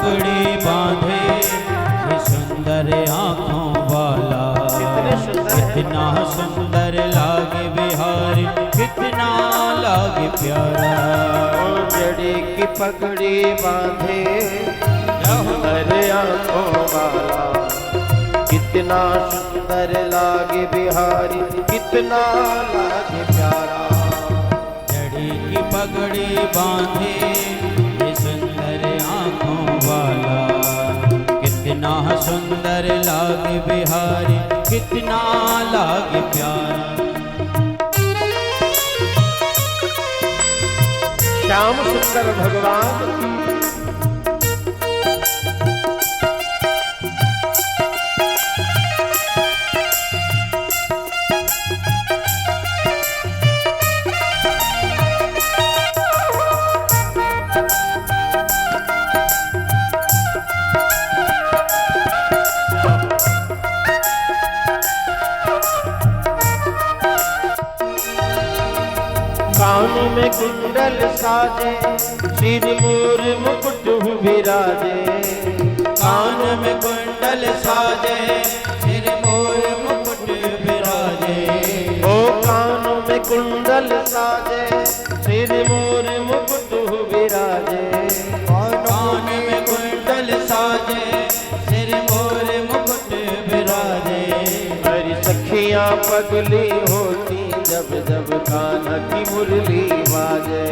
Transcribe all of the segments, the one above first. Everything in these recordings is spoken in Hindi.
पगड़ी बांधे ये सुंदर आँखों वाला, कितना सुंदर लागे बिहारी, कितना लागे प्यारा। जड़ी की पगड़ी बांधे सुंदर आँखों वाला, कितना सुंदर लागे बिहारी, कितना लागे प्यारा। जड़ी की पगड़ी बांधे ये सुंदर आँखों वाला, कितना सुंदर लागे बिहारी, कितना लागे प्यारा। श्याम सुंदर भगवान कान में कुंडल साजे, सिर मोर मुकुट विराजे। कान में कुंडल साजे, सिर मोर मुकुट विराजे। ओ कानों में कुंडल साजे, सिर मोर मुकुट विराजे। कान में कुंडल साजे, सिर मोर मुकुट विराजे। हरी सखियां पगली होती जब जब कान्हा की मुरली बाजे।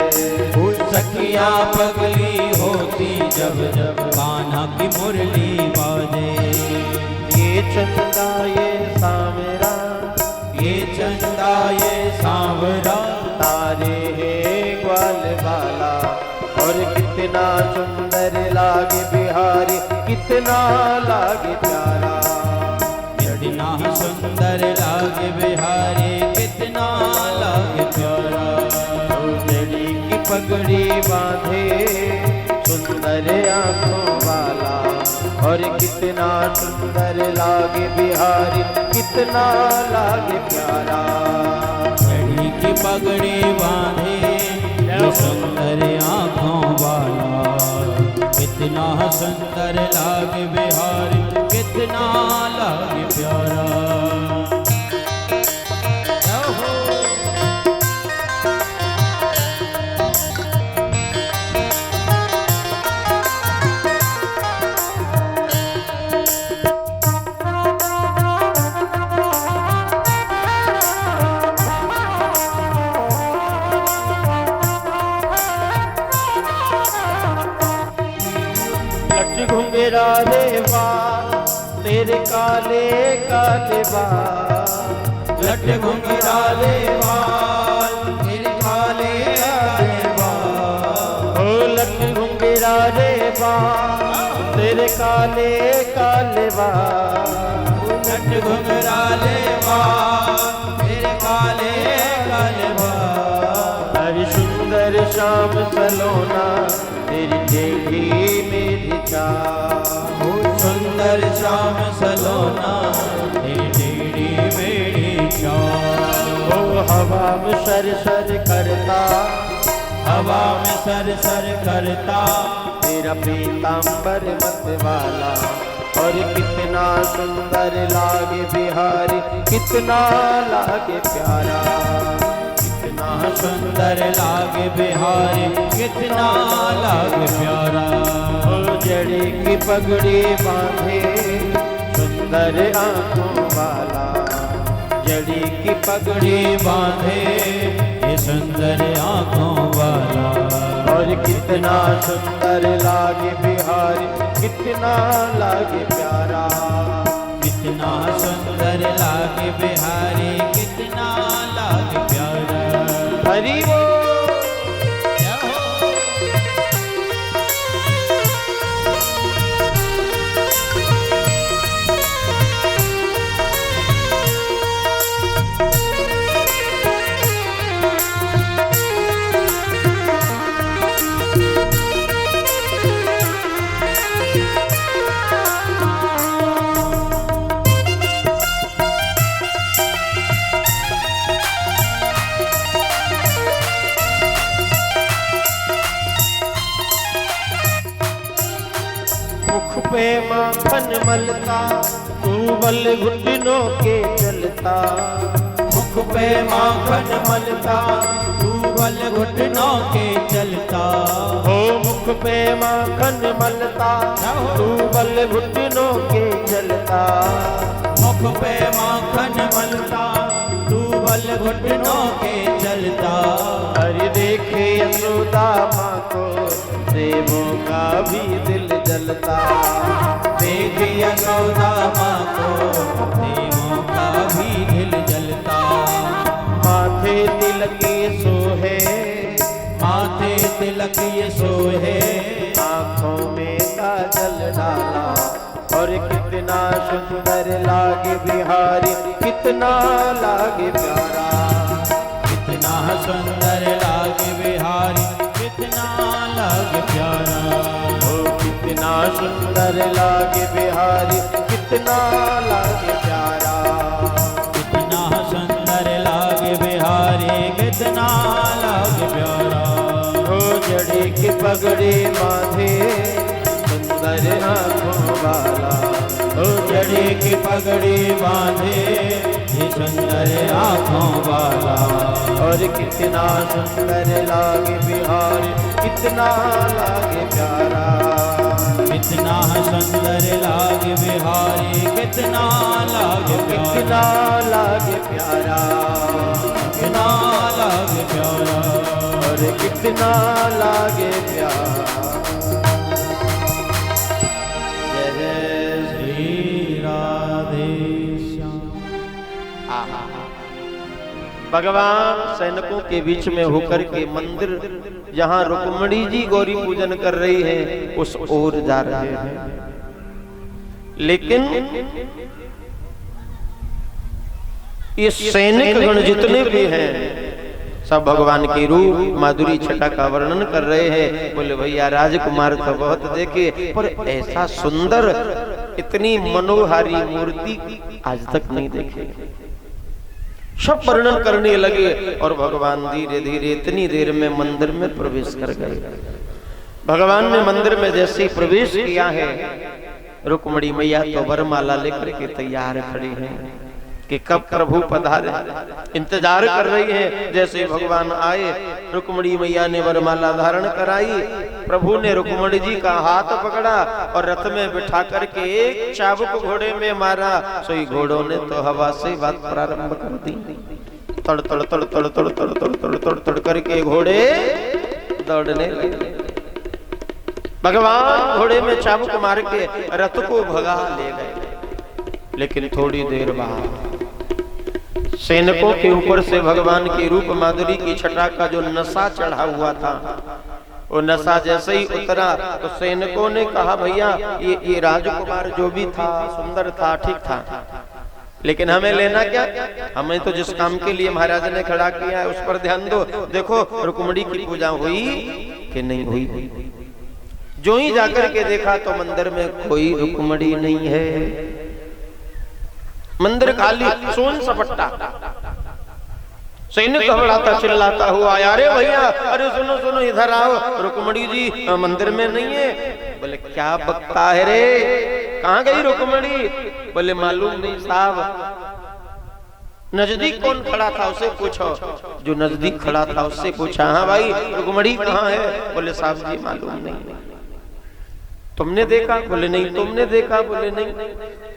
सखियां पगली होती जब जब कान्हा की मुरली बाजे। ये चंदा ये सावरा, ये चंदा ये सांवरा, तारे है ग्वाल वाला। और कितना सुंदर लागे बिहारी, कितना लागे प्यारा। कितना सुंदर लागे बिहारी, कितना लागे प्यारा। जड़ी की पगड़ी बांधे सुंदर आँखों वाला, और कितना सुंदर लागे बिहारी, कितना लागे प्यारा। जड़ी की पगड़ी बांधे ये सुंदर आँखों वाला, कितना सुंदर लागे बिहारी, कितना लागे प्यारा। लट घुंघरा रे बाल तेरे काले काले बाल। लट घुंघरा ले बाल, तेरे काले काले बाल। ओ लट घुंघरा रे बाल तेरे काले काले बाल। लट घुंघरा ले बाल, तेरे काले काले बाल। हरि सुंदर श्याम सलोना तेरी टेढ़ी मेरी चाल। सुंदर श्याम सलोना तेरी टेढ़ी मेरी चाल। ओ हवा में सर सर करता, हवा में सर सर करता, तेरा पीतांबर मत वाला। और कितना सुंदर लागे बिहारी, कितना लागे प्यारा। कितना सुंदर लागे बिहारी, कितना लागे प्यारा। ओ जड़ी की पगड़ी बांधे सुंदर आँखों वाला। जड़ी की पगड़ी बांधे ये सुंदर आँखों वाला। और कितना सुंदर लागे बिहारी, कितना लागे प्यारा। कितना सुंदर लागे बिहारी, कितना लागे प्यारा। हरि वो मुख पे माखन मलता, तू बल घुटनों के चलता। मुख पे माखन मलता, तू बल घुटनों के चलता। हो मुख पे माखन मलता, तू बल घुटनों के चलता। मुख पे माखन मलता, तू बल घुटनों के चलता। अरे देखे यशोदा माँ को, देवों का भी दिल जलता। देख यशोदा माँ को, देवों का भी दिल जलता। माथे तिलक ये सोहे, माथे तिलक ये सोहे। आँखों में काजल डाला, और कितना सुंदर लागे बिहारी, कितना लागे प्यारा। कितना सुंदर लागे बिहारी, कितना लागे प्यारा। ओ कितना सुंदर लागे बिहारी, कितना लागे प्यारा। कितना सुंदर लागे बिहारी, कितना लागे प्यारा। हो जड़े की पगड़ी बांधे, सुंदर आँखों वाला। ओ जड़े की पगड़ी बांधे, ये सुंदर आँखों वाला। और कितना सुंदर लागे बिहारी, कितना लागे प्यारा। कितना सुंदर लागे बिहारी, कितना लागे प्यारा। कितना लागे प्यारा, कितना लागे प्यारा। और कितना लागे प्यारा। जय श्री राधे श्याम। भगवान सैनिकों के बीच में होकर के मंदिर जहां रुक्मिणी जी गौरी पूजन कर रही है, उस ओर जा रहे हैं। लेकिन ये सैनिक गण जितने भी हैं, सब भगवान के रूप माधुरी छटा का वर्णन कर रहे हैं। बोले भैया राजकुमार तो बहुत देखे, पर ऐसा सुंदर, इतनी मनोहारी मूर्ति आज तक नहीं देखे। सब वर्णन करने लगे, और भगवान धीरे धीरे इतनी देर में मंदिर में प्रवेश कर गए। भगवान ने मंदिर में जैसे ही प्रवेश किया है, रुक्मिणी मैया तो वरमाला लेकर के तैयार खड़ी हैं कि कब प्रभु पधारे। इंतजार कर रही है। जैसे ही भगवान आए, रुक्मिणी मैया ने वरमाला धारण कराई। प्रभु ने रुक्मिणी जी का हाथ पकड़ा और रथ में बिठा करके एक चाबुक घोड़े में मारा। सोई घोड़ों ने तो हवा से बात प्रारंभ कर दी। तड़ तड़ तड़ तड़ तड़ तड़ तड़ तड़ तड़ तड़ करके घोड़े दौड़ने लगे। भगवान घोड़े में चाबुक मार के रथ को भगा ले गए। लेकिन थोड़ी देर बाद सैनिकों के ऊपर से भगवान के रूप माधुरी की छटा का जो नशा चढ़ा हुआ था, वो नशा जैसे ही उतरा तो सैनिकों ने कहा भैया ये राजकुमार जो भी था सुंदर था, ठीक था, लेकिन हमें लेना क्या? हमें तो जिस काम के लिए महाराज ने खड़ा किया है उस पर ध्यान दो। देखो रुक्मिणी की पूजा हुई कि नहीं हुई? जो ही जाकर के देखा तो मंदिर में कोई रुक्मिणी नहीं है। मंदिर खाली, सोन सपट्टा। सैनिक घबराता चिल्लाता हुआ आया, अरे भैया, अरे सुनो सुनो, इधर आओ, रुक्मिणी जी मंदिर में नहीं है। बोले क्या बकता है रे, कहाँ गई रुक्मिणी? बोले मालूम नहीं साहब। नजदीक कौन खड़ा था उसे पूछो। जो नजदीक खड़ा था उससे पूछा, हाँ भाई रुक्मिणी कहाँ है? बोले साहब जी मालूम नहीं। तुमने देखा? बोले नहीं। तुमने देखा? बोले नहीं।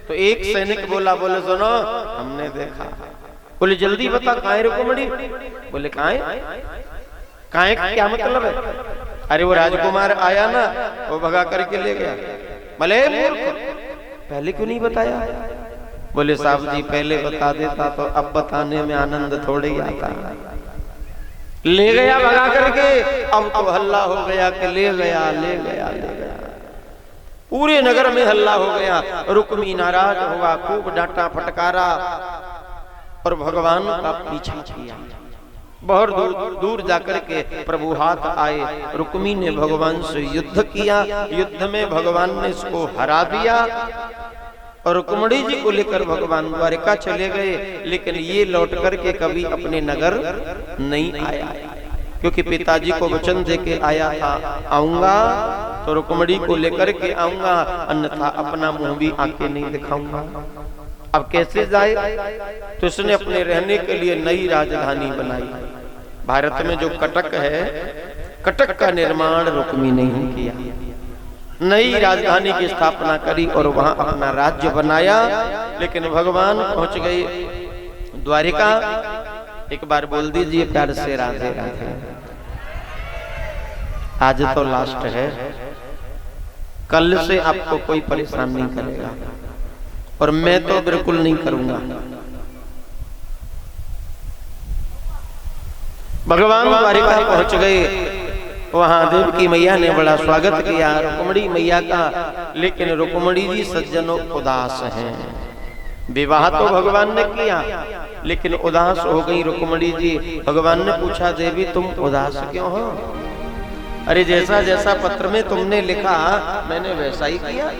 तो एक सैनिक बोला, बोले सुनो हमने देखा। बोले जल्दी बता कहाँ है रुक्मिणी? बोले कहाँ है? क्या मतलब है? अरे वो राजकुमार आया ना, वो भगा करके ले गया। भले मूर्ख, पहले क्यों नहीं बताया? बोले साहब जी पहले बता देता तो अब बताने में आनंद थोड़े ही आता। ले गया भगा करके, अब तो हल्ला हो गया कि ले गया ले गया ले गया। पूरे नगर में हल्ला हो गया। रुक्मी नाराज हुआ, खूब डांटा फटकारा और भगवान का पीछा किया। बहुत दूर दूर जाकर के प्रभु हाथ आए। रुक्मी ने भगवान से युद्ध किया। युद्ध में भगवान ने इसको हरा दिया और रुक्मिणी जी को लेकर भगवान द्वारिका चले गए। लेकिन ये लौट करके कभी अपने नगर नहीं आया। क्योंकि पिताजी को वचन दे के आया था, आऊंगा तो रुक्मणी को लेकर के आऊंगा, अन्यथा अपना मुंह भी आके नहीं दिखाऊंगा। अब कैसे जाए? तो उसने अपने रहने के लिए नई राजधानी बनाई। भारत में जो कटक है, कटक का निर्माण रुक्मी ने ही किया। नई राजधानी की स्थापना करी और वहां अपना राज्य बनाया। लेकिन भगवान पहुंच गए द्वारिका। एक बार बोल दीजिए प्यार से राधे राधे। आज तो लास्ट है, कल से आपको कोई परेशान नहीं करेगा और मैं तो बिल्कुल नहीं करूंगा। भगवान द्वारिका पहुंच गए। वहां देवकी मैया ने बड़ा स्वागत किया रुक्मणी मैया का। लेकिन रुक्मणी जी सज्जनों उदास हैं। विवाह तो भगवान ने किया लेकिन उदास हो गई रुक्मणी जी। भगवान ने पूछा, देवी तुम उदास क्यों हो? अरे जैसा जैसा पत्र में तुमने लिखा मैंने वैसा ही किया।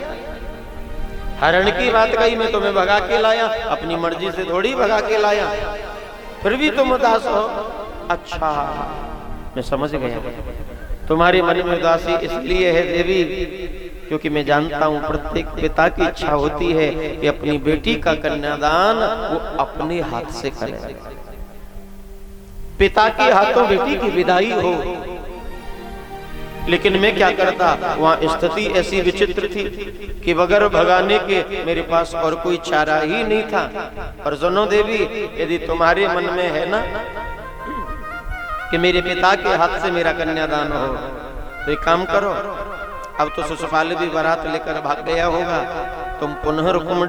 हरण की बात कही, मैं तुम्हें भगा के लाया, अपनी मर्जी से थोड़ी भगा के लाया, फिर भी तुम उदास हो। अच्छा मैं समझ गया, तुम्हारे मन में उदासी इसलिए है देवी क्योंकि मैं जानता हूं प्रत्येक पिता की इच्छा होती है कि अपनी बेटी का कन्यादान वो अपने हाथ से करे। पिता के हाथों बेटी की विदाई हो। लेकिन मैं क्या करता, वहां स्थिति ऐसी विचित्र थी कि बगैर भगाने के मेरे पास और कोई चारा ही नहीं था। और सुनो देवी, यदि तुम्हारे मन में है ना कि मेरे पिता के हाथ से मेरा कन्यादान हो तो एक काम करो, अब तो शिशुपाल भी बारात लेकर भाग गया होगा, तुम पुनः रुक्मणी